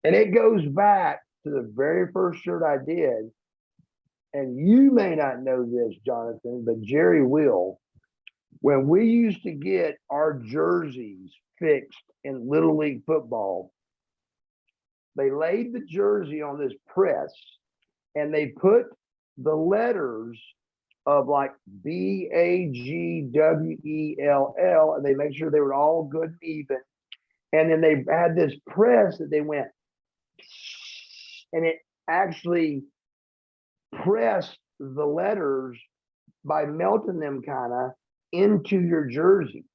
And it goes back to the very first shirt I did. And you may not know this, Jonathan, but Jerry will. When we used to get our jerseys fixed in Little League football, they laid the jersey on this press and they put the letters of like Bagwell, and they made sure they were all good and even. And then they had this press that they went, and it actually pressed the letters by melting them kind of into your jersey.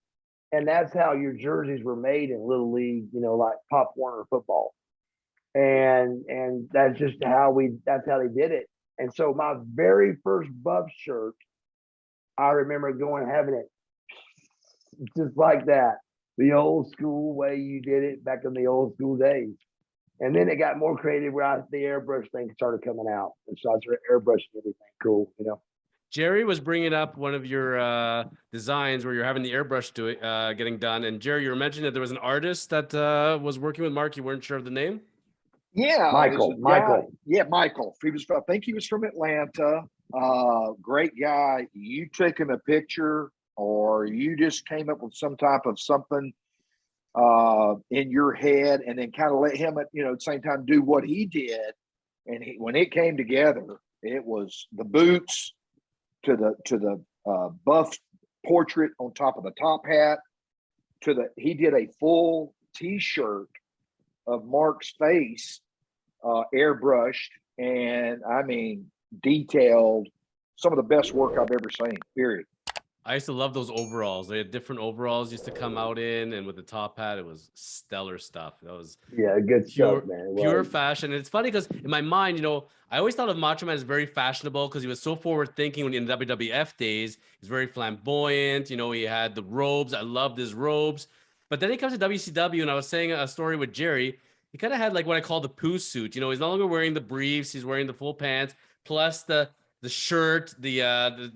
And that's how your jerseys were made in Little League, like Pop Warner football. And that's just that's how they did it. And so my very first Buff shirt, I remember going and having it just like that, the old school way you did it back in the old school days. And then it got more creative where the airbrush thing started coming out. And so I started airbrushing everything cool. Jerry was bringing up one of your designs where you're having the airbrush getting done. And Jerry, you were mentioning that there was an artist that was working with MARC. You weren't sure of the name? Yeah, Michael. Yeah, Michael. I think he was from Atlanta. Great guy. You took him a picture, or you just came up with some type of something in your head, and then kind of let him at the same time do what he did. And when it came together, it was the boots to the Buff portrait on top of the top hat. He did a full T-shirt of Mark's face, airbrushed, and I mean detailed. Some of the best work I've ever seen. Period. I used to love those overalls. They had different overalls used to come out in, and with the top hat, it was stellar stuff. That was good stuff, man. Pure fashion. And it's funny because in my mind, I always thought of Macho Man as very fashionable because he was so forward thinking in the WWF days. He's very flamboyant. He had the robes. I loved his robes. But then he comes to WCW, and I was saying a story with Jerry. He kind of had like what I call the poo suit. He's no longer wearing the briefs. He's wearing the full pants plus the shirt, the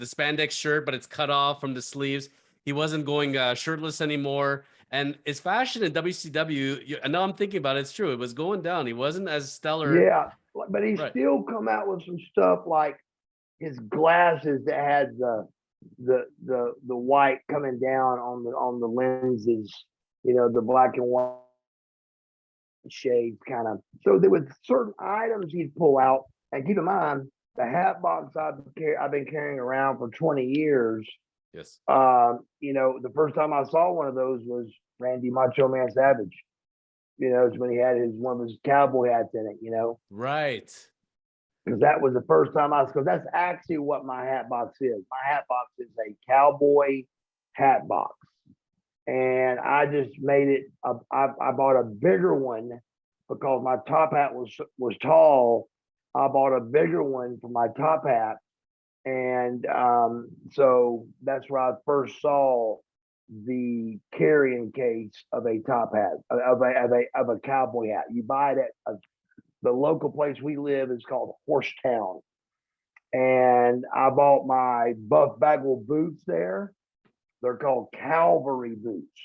spandex shirt, but it's cut off from the sleeves. He wasn't going shirtless anymore. And his fashion in WCW, I know I'm thinking about it, it's true. It was going down. He wasn't as stellar. Yeah, but he still come out with some stuff like his glasses that had the white coming down on the lenses, the black and white shades kind of. So there was certain items he'd pull out, and keep in mind the hat box I've been carrying around for 20 years. Yes. The first time I saw one of those was Randy Macho Man Savage. It's when he had one of his cowboy hats in it. Right. Because that was the first time because that's actually what my hat box is. My hat box is a cowboy hat box. And I just made it, I bought a bigger one because my top hat was tall. I bought a bigger one for my top hat. And so that's where I first saw the carrying case of a top hat, of a cowboy hat. You buy it at the local place we live is called Horsetown. And I bought my Buff Bagwell boots there. They're called Cavalry boots.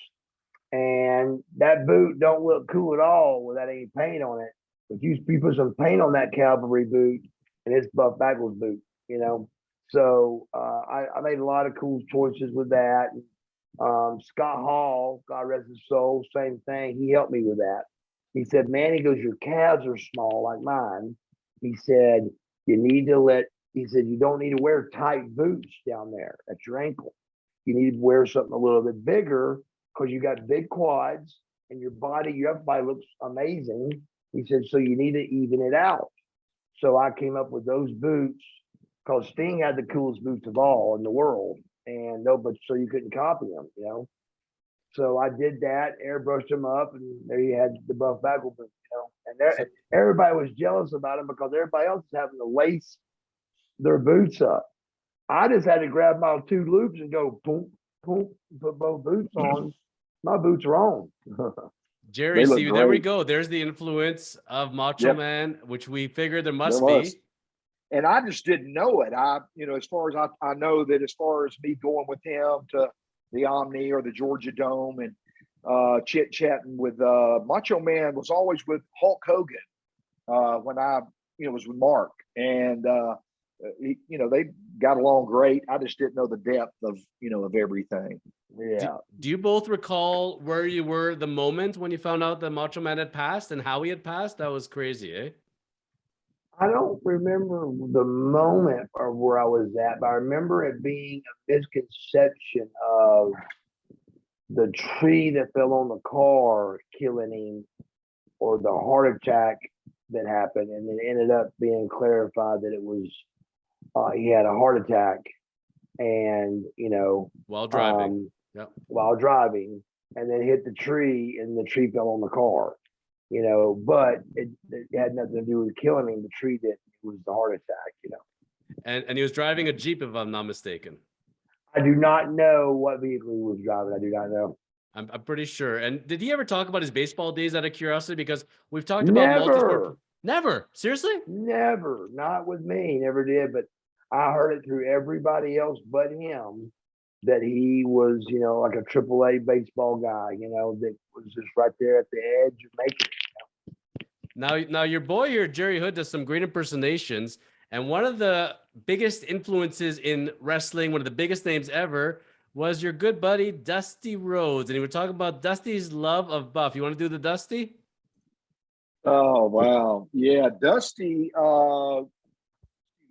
And that boot don't look cool at all without any paint on it. But you put some paint on that Cavalry boot, and it's Buff Bagwell's boot, So I made a lot of cool choices with that. Scott Hall, God rest his soul, same thing. He helped me with that. He said, man, he goes, your calves are small like mine. He said, you don't need to wear tight boots down there at your ankle. You need to wear something a little bit bigger because you got big quads and your upper body looks amazing. He said, so you need to even it out. So I came up with those boots because Sting had the coolest boots of all in the world. And so you couldn't copy them, So I did that, airbrushed them up, and there you had the Buff Bagwell boots, And everybody was jealous about them because everybody else was having to lace their boots up. I just had to grab my two loops and go boom, boom, put both boots on. My boots are on. Jerry, see, there we go. There's the influence of Macho Man, which we figured there must be. And I just didn't know it. As far as I know that as far as me going with him to the Omni or the Georgia Dome, and chit chatting with Macho Man was always with Hulk Hogan when I was with MARC, and they got along great. I just didn't know the depth of of everything. Yeah. Do you both recall where you were the moment when you found out that Macho Man had passed and how he had passed? That was crazy, eh? I don't remember the moment of where I was at, but I remember it being a misconception of the tree that fell on the car killing him, or the heart attack that happened, and then ended up being clarified that it was he had a heart attack, and While driving. Yep. while driving, and then hit the tree, and the tree fell on the car. But it had nothing to do with killing him. The tree did. It was the heart attack. And he was driving a Jeep, if I'm not mistaken. I do not know what vehicle he was driving. I do not know. I'm pretty sure. And did he ever talk about his baseball days out of curiosity? Because we've talked about multi-sport. Never. Seriously? Never. Not with me. Never did. But I heard it through everybody else but him that he was, like a AAA baseball guy, that was just right there at the edge of making it. Now your boy here, Jerry Hood, does some great impersonations. And one of the biggest influences in wrestling, one of the biggest names ever, was your good buddy, Dusty Rhodes. And he would talk about Dusty's love of Buff. You want to do the Dusty? Oh, wow. Yeah, Dusty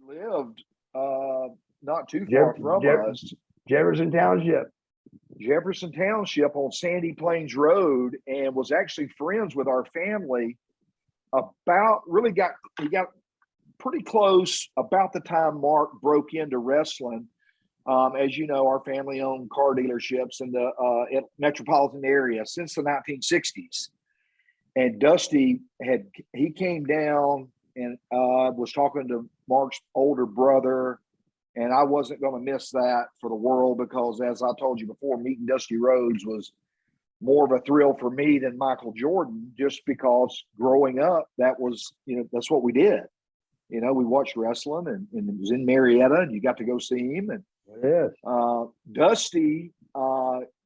lived not too far from us. Jefferson Township. Jefferson Township on Sandy Plains Road, and was actually friends with our family he got pretty close about the time MARC broke into wrestling. As you know, our family owned car dealerships in the metropolitan area since the 1960s. And Dusty he came down and was talking to MARC's older brother. And I wasn't going to miss that for the world, because as I told you before, meeting Dusty Rhodes was more of a thrill for me than Michael Jordan, just because growing up, that was, that's what we did. We watched wrestling, and it was in Marietta, and you got to go see him. And yes. Dusty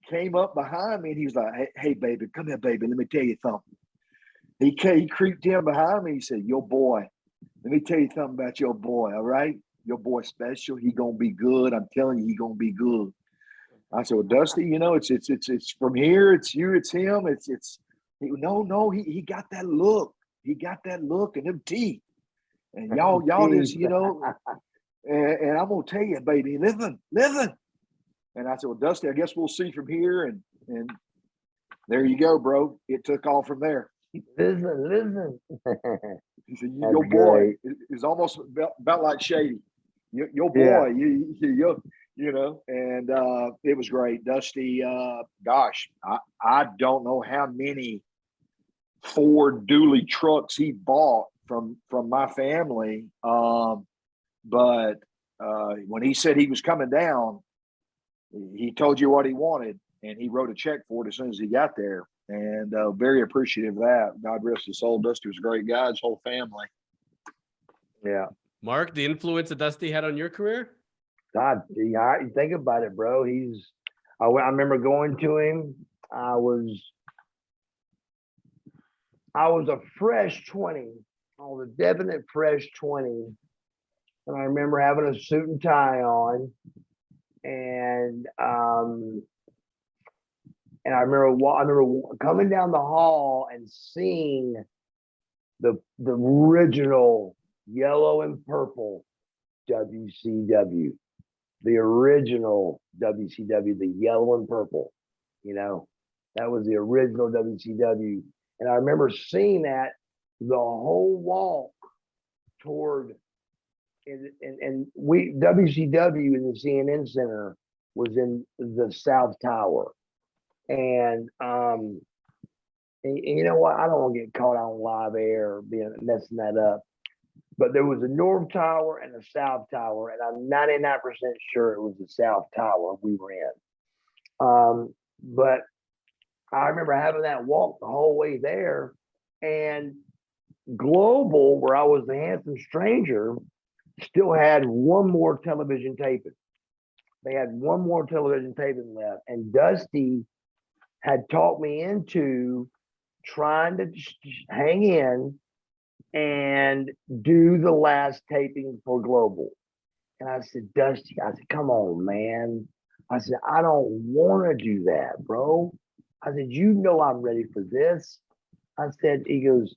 came up behind me, and he was like, hey, baby, come here, baby. Let me tell you something. He creeped in behind me. He said, your boy, let me tell you something about your boy, all right? Your boy special. He gonna be good. I'm telling you, he gonna be good. I said, well, Dusty, it's from here. It's you. It's him. No. He got that look. He got that look and them teeth. And y'all just, and I'm gonna tell you, baby, listen. And I said, well, Dusty, I guess we'll see from here. And there you go, bro. It took off from there. Listen. He said, your boy is almost about like Shady. Your boy, and it was great. Dusty, gosh, I don't know how many Ford dually trucks he bought from my family. But when he said he was coming down, he told you what he wanted, and he wrote a check for it as soon as he got there. And very appreciative of that. God rest his soul. Dusty was a great guy, his whole family. Yeah. Mark, the influence that Dusty had on your career? God, you think about it, bro. I remember going to him. I was a fresh 20. I was a definite fresh 20. And I remember having a suit and tie on. And I remember coming down the hall and seeing the original yellow and purple WCW, the original WCW, the yellow and purple. That was the original WCW. And I remember seeing that the whole walk toward, and WCW in the CNN Center was in the South Tower. And you know what? I don't want to get caught on live air messing that up. But there was a North Tower and a South Tower, and I'm 99% sure it was the South Tower we were in. But I remember having that walk the whole way there, and Global, where I was the handsome stranger, still had one more television taping. They had one more television taping left, and Dusty had talked me into trying to hang in and do the last taping for Global. And I said, Dusty, I said, come on, man. I said, I don't want to do that, bro. I said, you know I'm ready for this. I said, he goes,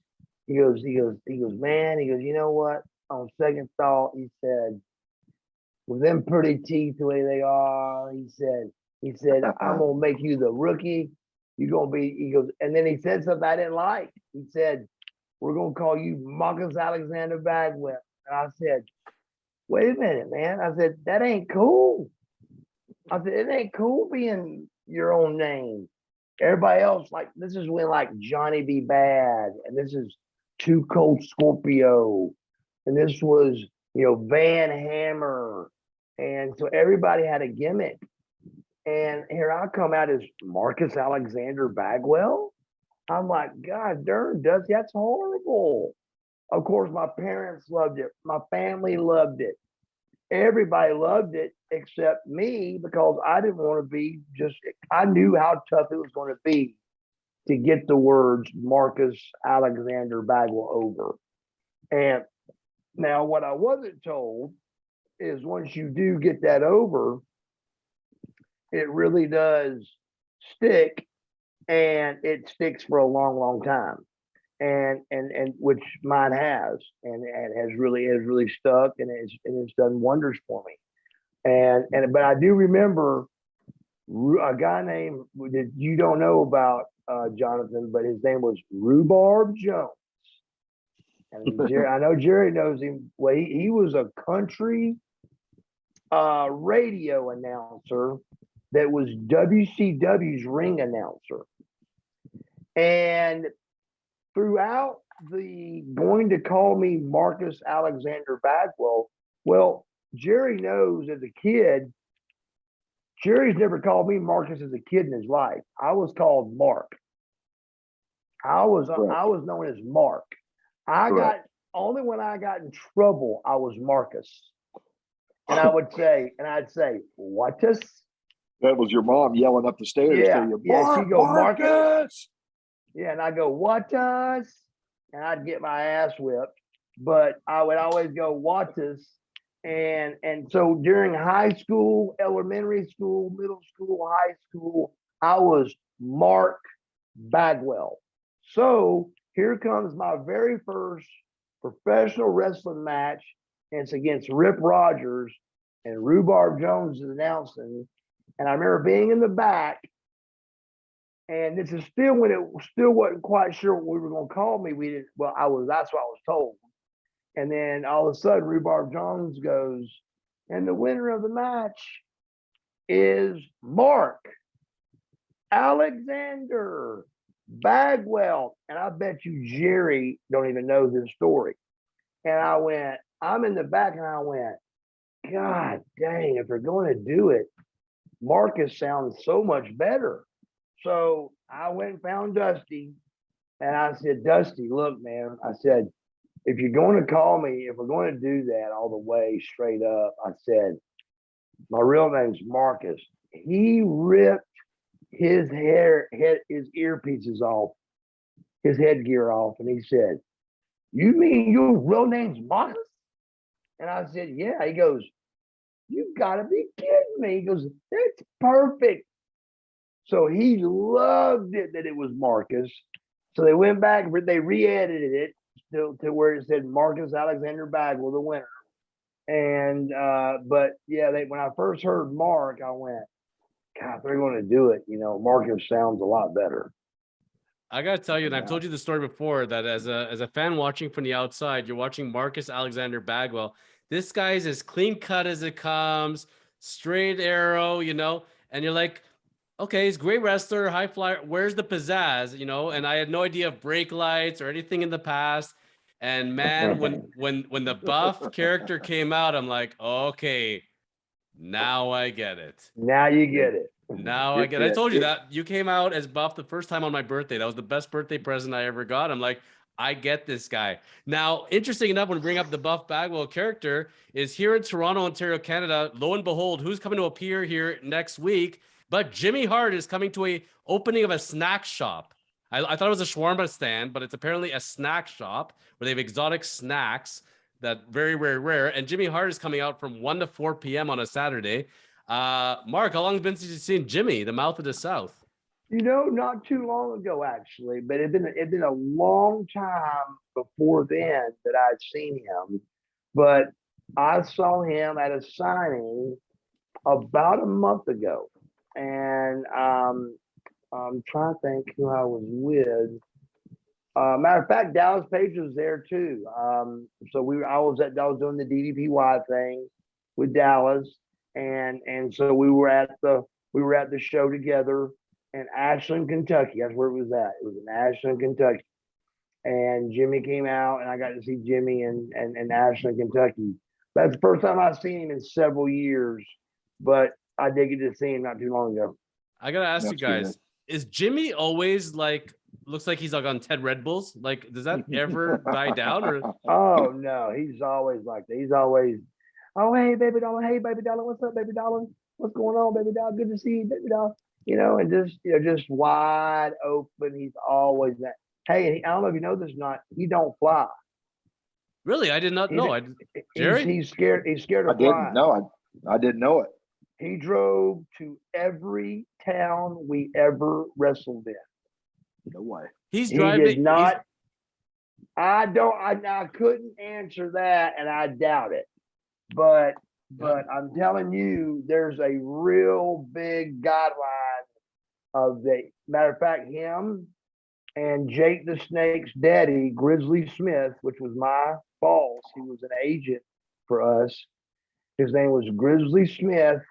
man, he goes, you know what? On second thought, he said, with them pretty teeth the way they are, he said, I'm gonna make you the rookie. You're gonna be, he goes, and then he said something I didn't like. He said, we're gonna call you Marcus Alexander Bagwell. And I said, wait a minute, man. I said, that ain't cool. I said, it ain't cool being your own name. Everybody else, like, this is when like Johnny B. Bad, and this is Too Cold Scorpio, and this was, Van Hammer. And so everybody had a gimmick. And here I come out as Marcus Alexander Bagwell. I'm like, God darn, Dusty, that's horrible. Of course, my parents loved it. My family loved it. Everybody loved it except me, because I didn't want to be I knew how tough it was going to be to get the words Marcus Alexander Bagwell over. And now what I wasn't told is once you do get that over, it really does stick, and it sticks for a long, long time. And which mine has, and has really stuck, and it's done wonders for me. But I do remember a guy named that you don't know about, Jonathan, but his name was Rhubarb Jones. And Jerry, I know Jerry knows him. Well, he was a country radio announcer that was WCW's ring announcer. And throughout the going to call me Marcus Alexander Bagwell, well, Jerry knows as a kid, Jerry's never called me Marcus as a kid in his life. I was called Mark. I was known as Mark. Only when I got in trouble, I was Marcus. And I'd say, Whatus? That was your mom yelling up the stairs to you. Yeah, she'd go, Marcus. Yeah, and I'd go, Whatus? And I'd get my ass whipped. But I would always go, Whatus. And so during high school, elementary school, middle school, high school, I was Mark Bagwell. So here comes my very first professional wrestling match, and it's against Rip Rogers, and Rhubarb Jones is announcing. And I remember being in the back, and this is still when it still wasn't quite sure what we were going to call me. That's what I was told. And then all of a sudden, Rhubarb Jones goes, and the winner of the match is Mark Alexander Bagwell. And I bet you Jerry don't even know this story. And I'm in the back, and I went, God dang, if they're going to do it, Marcus sounds so much better. So I went and found Dusty, and I said, Dusty, look, man, I said, if you're going to call me, if we're going to do that all the way straight up, I said, my real name's Marcus. He ripped his earpieces off, his headgear off, and he said, you mean your real name's Marcus? And I said, yeah. He goes, you gotta be kidding me. He goes, that's perfect. So he loved it that it was Marcus. So they went back, they re-edited it to where it said Marcus Alexander Bagwell, the winner. And but yeah, when I first heard Mark, I went, God, if they're going to do it, Marcus sounds a lot better. I gotta tell you, and I've told you the story before, that as a fan watching from the outside, you're watching Marcus Alexander Bagwell. This guy's as clean cut as it comes, straight arrow, and you're like, okay, he's a great wrestler, high flyer. Where's the pizzazz, And I had no idea of brake lights or anything in the past. And man, when the Buff character came out, I'm like, okay, now I get it. Now you get it. Now I get it. I told you that you came out as Buff the first time on my birthday. That was the best birthday present I ever got. I'm like, I get this guy. Now, interesting enough, when we bring up the Buff Bagwell character, is here in Toronto, Ontario, Canada. Lo and behold, who's coming to appear here next week But Jimmy Hart is coming to a opening of a snack shop. I thought it was a shawarma stand, but it's apparently a snack shop where they have exotic snacks that very, very rare. And Jimmy Hart is coming out from 1 to 4 p.m. on a Saturday. Mark, how long has it been since you've seen Jimmy, the Mouth of the South? You know, not too long ago actually, but it'd been a long time before then that I'd seen him. But I saw him at a signing about a month ago, and I'm trying to think who I was with. Matter of fact, Dallas Page was there too. So I was doing the DDPY thing with Dallas, and so we were at the show together in Ashland, Kentucky. That's where it was at. It was in Ashland, Kentucky, and Jimmy came out, and I got to see Jimmy in Ashland, Kentucky. That's the first time I've seen him in several years, but I did get to see him not too long ago. I gotta ask you guys, is Jimmy always like looks like he's like on Ted Red Bulls? Like, does that ever die down? Or Oh no, he's always like that. He's always, oh hey baby doll, what's up, baby doll? What's going on, baby doll? Good to see you, baby doll. You know, and just wide open. He's always that. Hey, I don't know if you know this or not. He don't fly. really, I did not know. Jerry, he's scared. He's scared of I flying. didn't know. I didn't know it. He drove to every town we ever wrestled in. No way. he's He driving. did not. I couldn't answer that, and I doubt it. But I'm telling you, there's a real big guideline of the matter of fact, him and Jake the Snake's daddy, Grizzly Smith, which was my boss. He was an agent for us. His name was Grizzly Smith.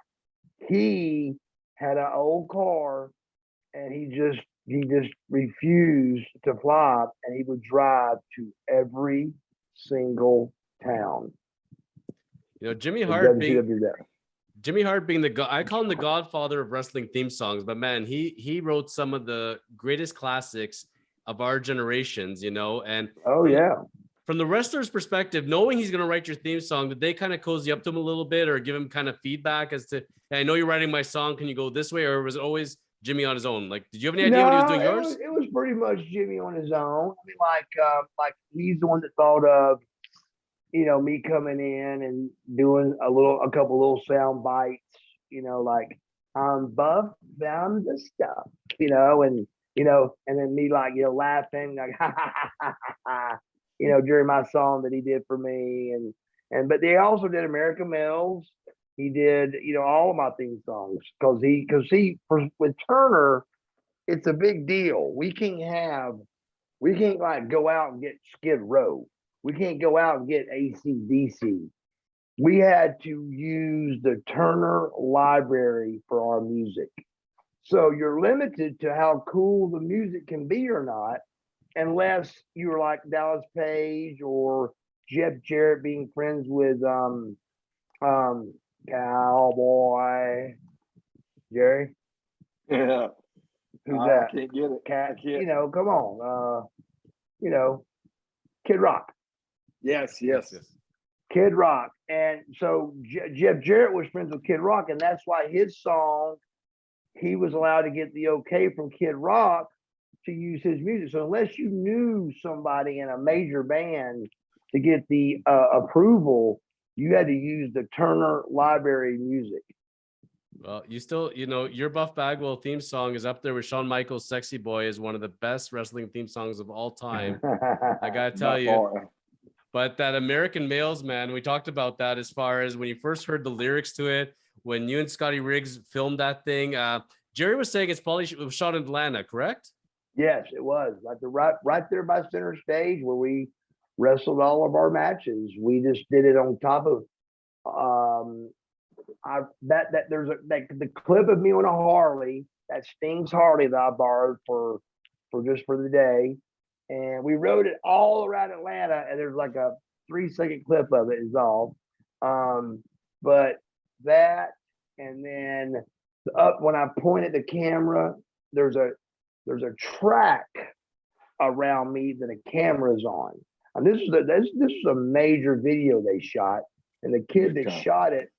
He had an old car, and he just refused to fly, and he would drive to every single town. You know, Jimmy The Hart being WCW. the god. I call him the godfather of wrestling theme songs, but man, he wrote some of the greatest classics of our generations, you know. And Oh yeah. from the wrestler's perspective, knowing he's going to write your theme song, did they kind of cozy up to him a little bit or give him kind of feedback as to, hey, I know you're writing my song, can you go this way? Or was it always Jimmy on his own? Like, did you have any idea when he was doing yours? It was pretty much Jimmy on his own. I mean, like he's the one that thought of, you know, me coming in and doing a couple little sound bites, you know, like I'm Buff, I'm the stuff, you know, and then me like, you know, laughing like ha ha ha ha ha, you know, during my song that he did for me, and but they also did American Mills. He did, you know, all of my theme songs because with Turner, it's a big deal. We can't like go out and get Skid Row. We can't go out and get AC/DC. We had to use the Turner library for our music. So you're limited to how cool the music can be or not, unless you're like Dallas Page or Jeff Jarrett being friends with Cowboy. Jerry? Yeah. Who's I that? can't get it. Cat, I can't. you know, come on. You know, Kid Rock. Yes. Kid Rock. And so Jeff Jarrett was friends with Kid Rock, and that's why his song, he was allowed to get the okay from Kid Rock to use his music. So unless you knew somebody in a major band to get the approval, you had to use the Turner library music. Well, you still, you know, your Buff Bagwell theme song is up there with Shawn Michaels' Sexy Boy is one of the best wrestling theme songs of all time. I gotta tell you. But that American Males, man, we talked about that as far as when you first heard the lyrics to it, when you and Scotty Riggs filmed that thing. Jerry was saying it was shot in Atlanta, correct? Yes, it was. Like right there by center stage where we wrestled all of our matches. We just did it on top of there's the clip of me on a Harley, that Sting's Harley that I borrowed for the day. And we rode it all around Atlanta, and there's like a 3-second clip of it is all. But that, and then up when I pointed the camera, there's a track around me that a camera's on. And this is a major video they shot, and the kid that shot it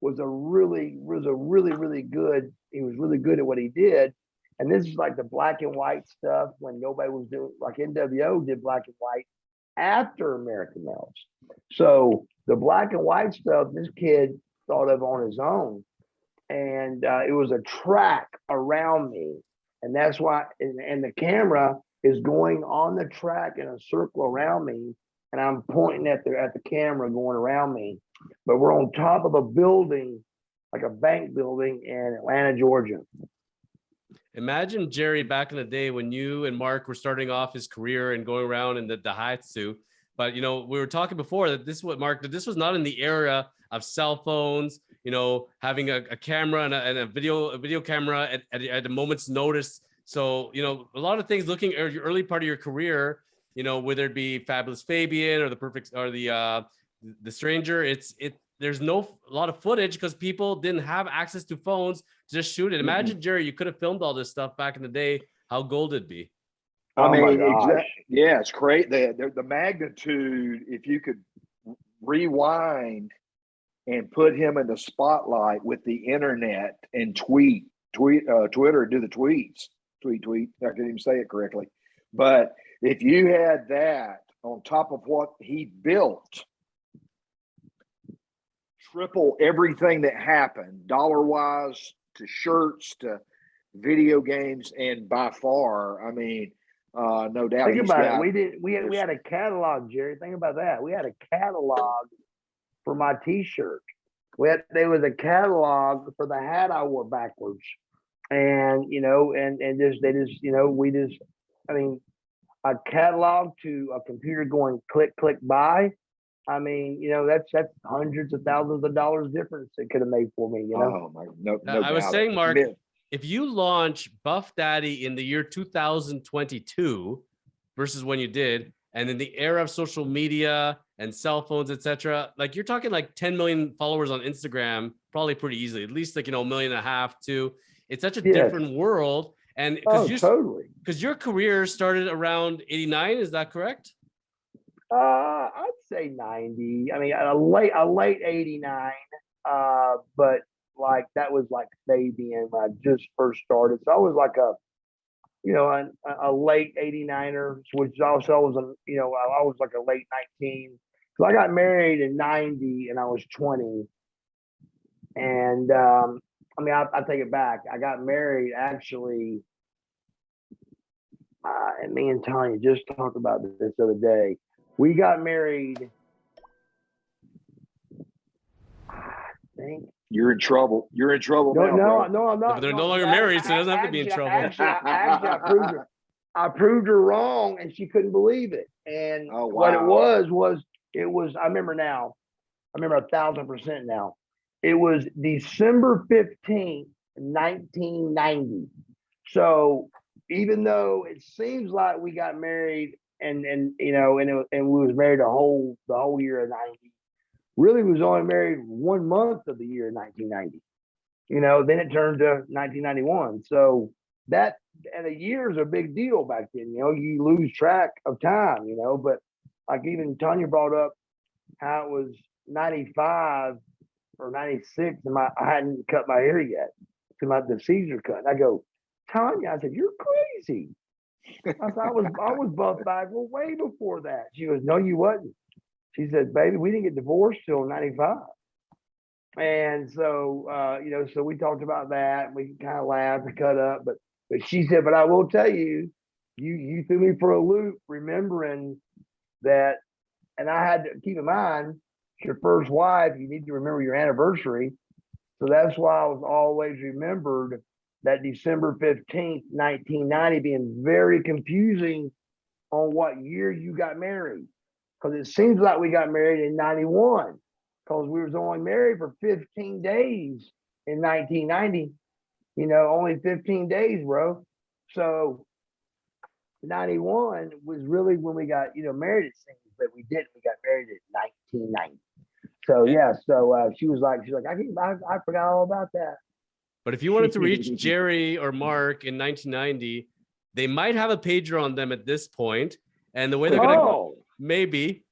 was really good. He was really good at what he did. And this is like the black and white stuff when nobody was doing, like NWO did black and white after American Males. So the black and white stuff, this kid thought of on his own. And it was a track around me. And that's why, and the camera is going on the track in a circle around me. And I'm pointing at the camera going around me. But we're on top of a building, like a bank building in Atlanta, Georgia. Imagine Jerry back in the day when you and Mark were starting off his career and going around in the Daihatsu. But, you know, we were talking before that this was not in the era of cell phones, you know, having a camera and a video camera at a moment's notice. So, you know, a lot of things looking at your early part of your career, you know, whether it be Fabulous Fabian or the Stranger, there's a lot of footage because people didn't have access to phones to just shoot it. Imagine, Jerry, you could have filmed all this stuff back in the day. How gold it'd be. I mean, yeah, it's great. The magnitude, if you could rewind and put him in the spotlight with the internet and Twitter, do the tweets, tweet. I couldn't even say it correctly. But if you had that on top of what he built, triple everything that happened, dollar-wise to shirts to video games, and by far, I mean, no doubt. Think about it. We had a catalog, Jerry. Think about that. We had a catalog for my T-shirt. There was a catalog for the hat I wore backwards, and you know, and I mean, a catalog to a computer going click by. I mean, you know, that's hundreds of thousands of dollars difference it could have made for me. You know. Oh my, no I was saying, Mark, Man. if you launch Buff Daddy in the year 2022 versus when you did, and in the era of social media and cell phones, etc., like you're talking like 10 million followers on Instagram, probably pretty easily, at least like, you know, 1.5 million too. It's such a different world. And totally. Because your career started around 89, is that correct? I'd say 90. I mean, a late 89. But like that was like Fabian when I just first started. So I was like a late 89er, which also was I was like a late 19. So I got married in 90 and I was 20. And I mean, I take it back. I got married actually, and me and Tanya just talked about this the other day. We got married, I think. You're in trouble. You're in trouble. No, now, I'm not. But they're no longer married, so it doesn't have to be in trouble. Actually, I proved her wrong, and she couldn't believe it. And what it was, I remember now. I remember 1,000% now. It was December 15th, 1990. So even though it seems like we got married and we was married the whole year of 90, really was only married 1 month of the year 1990. You know, then it turned to 1991. So that, and a year is a big deal back then. You know, you lose track of time, you know, but like even Tanya brought up how it was 95 or 96 and I hadn't cut my hair yet to the Caesar cut. And I go, Tanya, I said, you're crazy. I said, I was Buff Bagwell way before that. She goes, no, you wasn't. She said, baby, we didn't get divorced till 95. And so, so we talked about that. We kind of laughed and cut up. But she said, but I will tell you, you threw me for a loop, remembering that. And I had to keep in mind, your first wife, you need to remember your anniversary. So that's why I was always remembered that December 15th, 1990 being very confusing on what year you got married. Because it seems like we got married in 91 because we was only married for 15 days in 1990, only 15 days, bro. So 91 was really when we got, married, it seems, but we didn't. We got married in 1990. So yeah, so she was like, I forgot all about that. But if you wanted to reach Jerry or Mark in 1990, they might have a pager on them at this point. And the way they're going to, maybe,